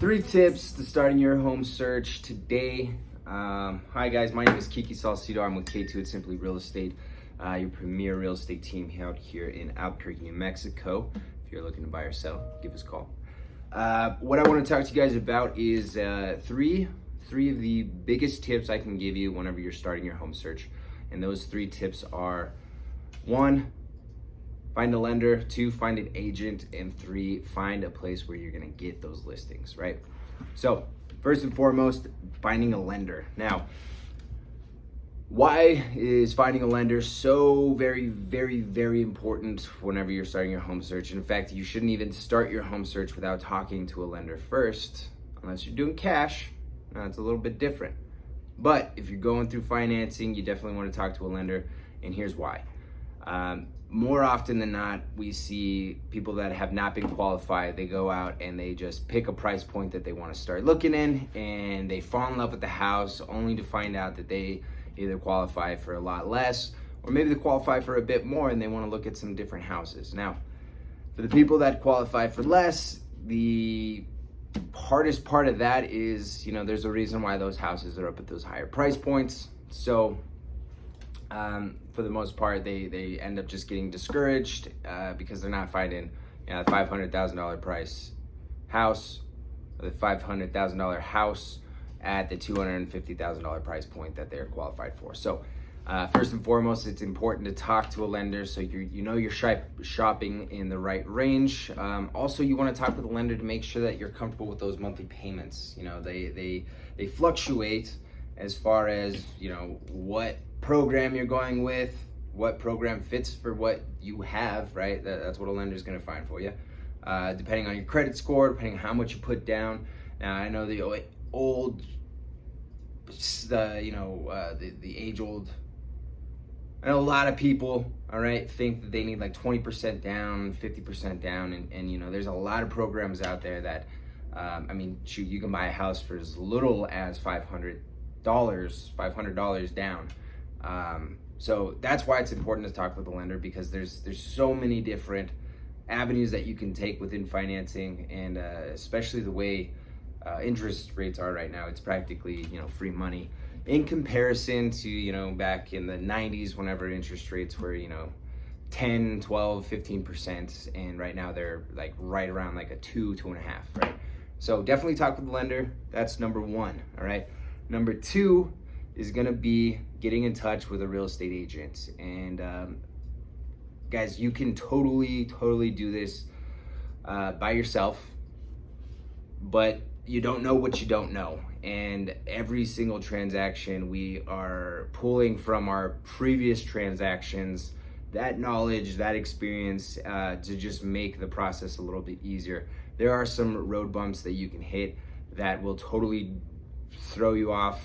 3 tips to starting your home search today. Hi guys, my name is Kiki Salcido. I'm with K2 at Simply Real Estate, your premier real estate team out here in Albuquerque, New Mexico. If you're looking to buy or sell, give us a call. What I want to talk to you guys about is three of the biggest tips I can give you whenever you're starting your home search. And those 3 tips are: 1, find a lender; 2, find an agent; and 3, find a place where you're gonna get those listings, right? So first and foremost, finding a lender. Now, why is finding a lender so very, very, very important whenever you're starting your home search? In fact, you shouldn't even start your home search without talking to a lender first, unless you're doing cash. Now, it's a little bit different. But if you're going through financing, you definitely want to talk to a lender, and here's why. More often than not, we see people that have not been qualified. They go out and they just pick a price point that they want to start looking in, and they fall in love with the house only to find out that they either qualify for a lot less, or maybe they qualify for a bit more and they want to look at some different houses. Now, for the people that qualify for less, the hardest part of that is, there's a reason why those houses are up at those higher price points. So for the most part, they end up just getting discouraged because they're not finding a $500,000 price house, or the $500,000 house at the $250,000 price point that they're qualified for. So first and foremost, it's important to talk to a lender so you're shopping in the right range. Also, you want to talk with a lender to make sure that you're comfortable with those monthly payments. They fluctuate as far as what program you're going with, what program fits for what you have, right? That's what a lender is going to find for you, depending on your credit score, depending on how much you put down. Now, I know the age-old. I know a lot of people, all right, think that they need like 20% down, 50% down, and there's a lot of programs out there that, you can buy a house for as little as $500 down. So that's why it's important to talk with a lender, because there's so many different avenues that you can take within financing, and especially the way interest rates are right now. It's practically free money in comparison to back in the 90s, whenever interest rates were 10, 12, 15%, and right now they're like right around like a 2.5, right? So definitely talk with the lender. That's number 1. All right. Number 2 is gonna be getting in touch with a real estate agent. And guys, you can totally do this by yourself, but you don't know what you don't know. And every single transaction, we are pulling from our previous transactions that knowledge, that experience, to just make the process a little bit easier. There are some road bumps that you can hit that will totally throw you off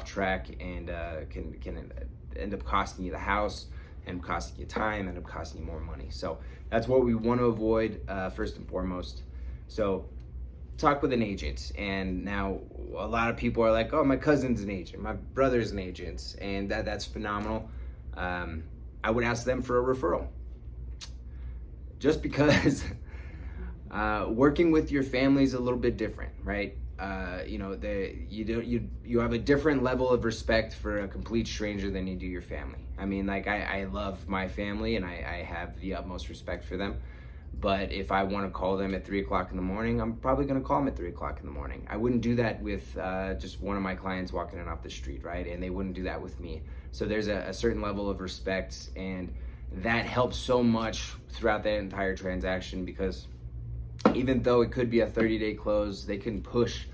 track, and can end up costing you the house, and costing you time, and costing you more money. So that's what we want to avoid first and foremost. So talk with an agent. And now a lot of people are like, oh, my cousin's an agent, my brother's an agent, and that's phenomenal. I would ask them for a referral, just because working with your family is a little bit different, right? You have a different level of respect for a complete stranger than you do your family. I love my family, and I have the utmost respect for them. But if I want to call them at 3 o'clock in the morning, I'm probably going to call them at 3 o'clock in the morning. I wouldn't do that with just one of my clients walking in off the street, right? And they wouldn't do that with me. So there's a certain level of respect, and that helps so much throughout that entire transaction, because even though it could be a 30-day close, they can push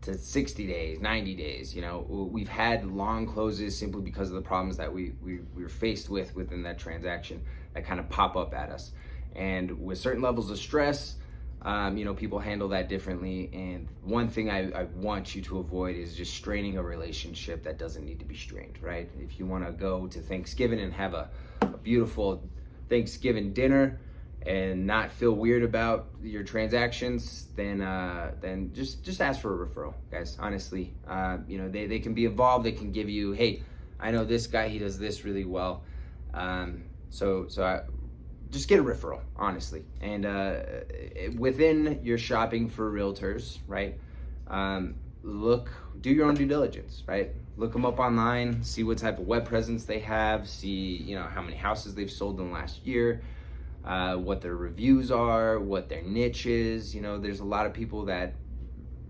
to 60 days, 90 days. We've had long closes simply because of the problems that we were faced with within that transaction that kind of pop up at us. And with certain levels of stress, people handle that differently. And one thing I want you to avoid is just straining a relationship that doesn't need to be strained, right? If you want to go to Thanksgiving and have a beautiful Thanksgiving dinner and not feel weird about your transactions, then just ask for a referral, guys. Honestly, they can be involved. They can give you, hey, I know this guy, he does this really well. So just get a referral, honestly. And within your shopping for realtors, right? Do your own due diligence, right? Look them up online, see what type of web presence they have, see how many houses they've sold in the last year, what their reviews are, what their niche is. There's a lot of people that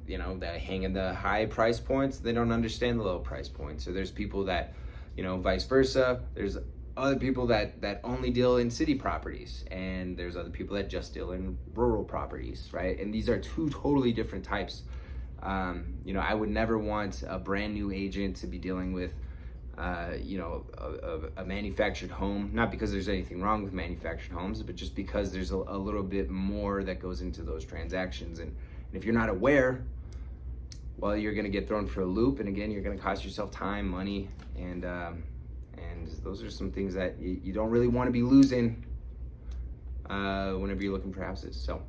that hang in the high price points. They don't understand the low price points. So there's people that, vice versa. There's other people that only deal in city properties, and there's other people that just deal in rural properties, right? And these are two totally different types. I would never want a brand new agent to be dealing with, a manufactured home, not because there's anything wrong with manufactured homes, but just because there's a little bit more that goes into those transactions. And if you're not aware, well, you're going to get thrown for a loop. And again, you're going to cost yourself time, money, and those are some things that you don't really want to be losing whenever you're looking for houses. So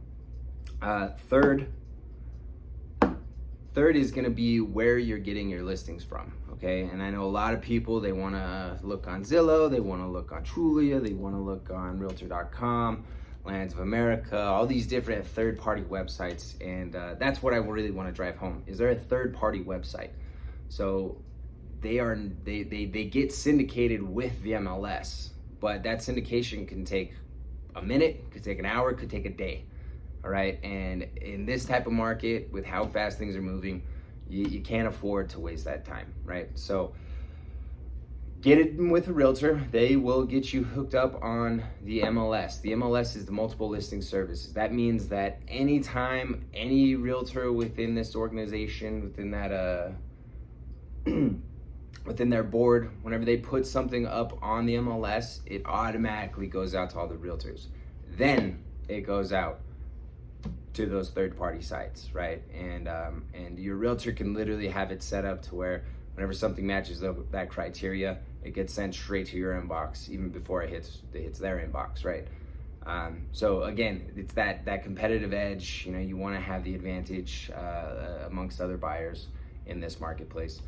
Third is going to be where you're getting your listings from, okay? And I know a lot of people, they want to look on Zillow, they want to look on Trulia, they want to look on Realtor.com, Lands of America, all these different third-party websites, and that's what I really want to drive home. Is there a third-party website? So they get syndicated with the MLS, but that syndication can take a minute, could take an hour, could take a day. All right, and in this type of market, with how fast things are moving, you can't afford to waste that time, right? So get it with a realtor. They will get you hooked up on the MLS. The MLS is the multiple listing services. That means that anytime any realtor within this organization, within that within their board, whenever they put something up on the MLS, it automatically goes out to all the realtors. Then it goes out to those third-party sites, right? And your realtor can literally have it set up to where whenever something matches that criteria, it gets sent straight to your inbox even before it hits their inbox, right? So again, it's that competitive edge. You want to have the advantage amongst other buyers in this marketplace.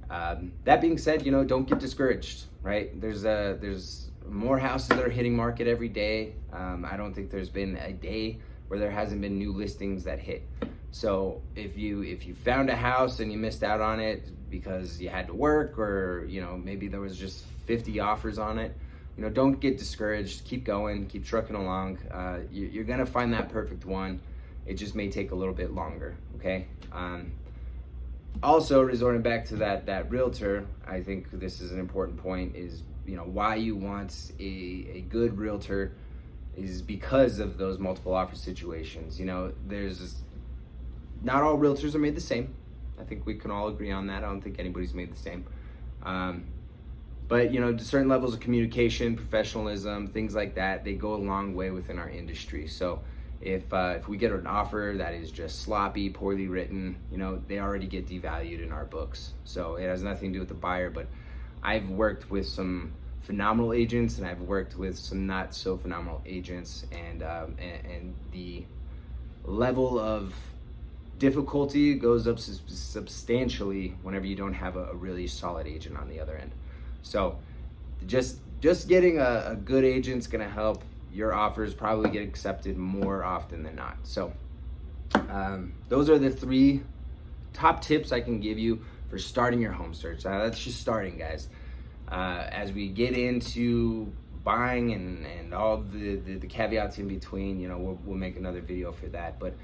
That being said, don't get discouraged, right? There's more houses that are hitting market every day. I don't think there's been a day where there hasn't been new listings that hit. So if you found a house and you missed out on it because you had to work, or maybe there was just 50 offers on it, don't get discouraged. Keep going, keep trucking along. You're gonna find that perfect one. It just may take a little bit longer, okay? Also, resorting back to that realtor, I think this is an important point, is why you want a good realtor is because of those multiple offer situations. There's not all realtors are made the same. I think we can all agree on that. I don't think anybody's made the same. But certain levels of communication, professionalism, things like that, they go a long way within our industry. So if we get an offer that is just sloppy, poorly written, they already get devalued in our books. So it has nothing to do with the buyer. But I've worked with some phenomenal agents, and I've worked with some not so phenomenal agents, and the level of difficulty goes up substantially whenever you don't have a really solid agent on the other end. So just getting a good agent's gonna help your offers probably get accepted more often than not. So those are the 3 top tips I can give you for starting your home search. That's just starting, guys. As we get into buying and all the caveats in between, we'll make another video for that. But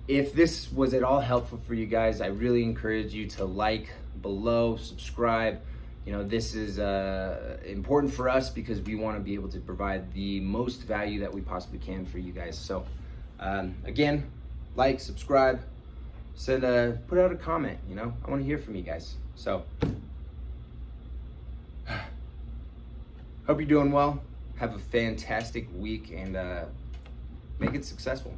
if this was at all helpful for you guys, I really encourage you to like below, subscribe. This is important for us because we want to be able to provide the most value that we possibly can for you guys. So again, like, subscribe, put out a comment. I want to hear from you guys. So hope you're doing well. Have a fantastic week, and make it successful.